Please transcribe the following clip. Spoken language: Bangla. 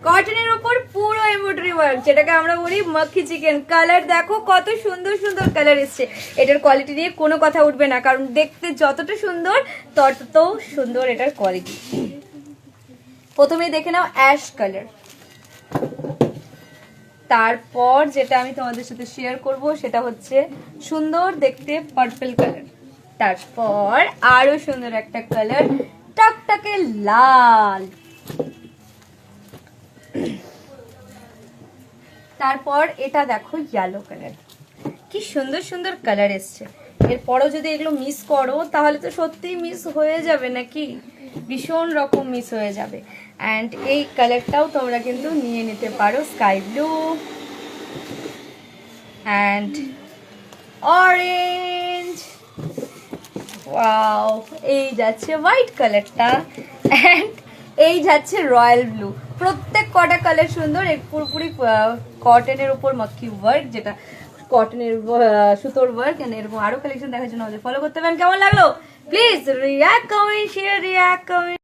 কটনের উপর পুরো এমব্রয়ডারি ওয়ার্ক, যেটাকে আমরা বলি মাখি চিকেন। কালার দেখো কত সুন্দর সুন্দর কালার এসছে। এটার কোয়ালিটি নিয়ে কোনো কথা উঠবে না, কারণ দেখতে যতটা সুন্দর ততটাও সুন্দর এটার কোয়ালিটি। প্রথমে দেখে নাও অ্যাশ কালার, তারপর যেটা আমি তোমাদের সাথে শেয়ার করব সেটা হচ্ছে সুন্দর দেখতে পার্পল কালার, তারপর আরো সুন্দর একটা কালার টকটকে লাল, তারপর এটা দেখো ইয়েলো কালার। কি সুন্দর সুন্দর কালার এসছে। এরপরও যদি এগুলো মিস করো তাহলে তো সত্যিই মিস হয়ে যাবে নাকি, ভীষণ রকম মিস হয়ে যাবে। অ্যান্ড এই কালারটাও তোমরা কিন্তু নিয়ে নিতে পারো, sky blue and orange. Wow, এই যাচ্ছে হোয়াইট কালারটা অ্যান্ড এই যাচ্ছে রয়্যাল ব্লু। প্রত্যেক কটা কালার সুন্দর, পুরোপুরি কটনের উপর মাখি ওয়ার্ক, যেটা কটনের সুতোর ওয়ার্ক। এরকম আরো কালেকশন দেখার জন্য আমাদের ফলো করতে পারেন। কেমন লাগলো please react, comment, share, react, comment.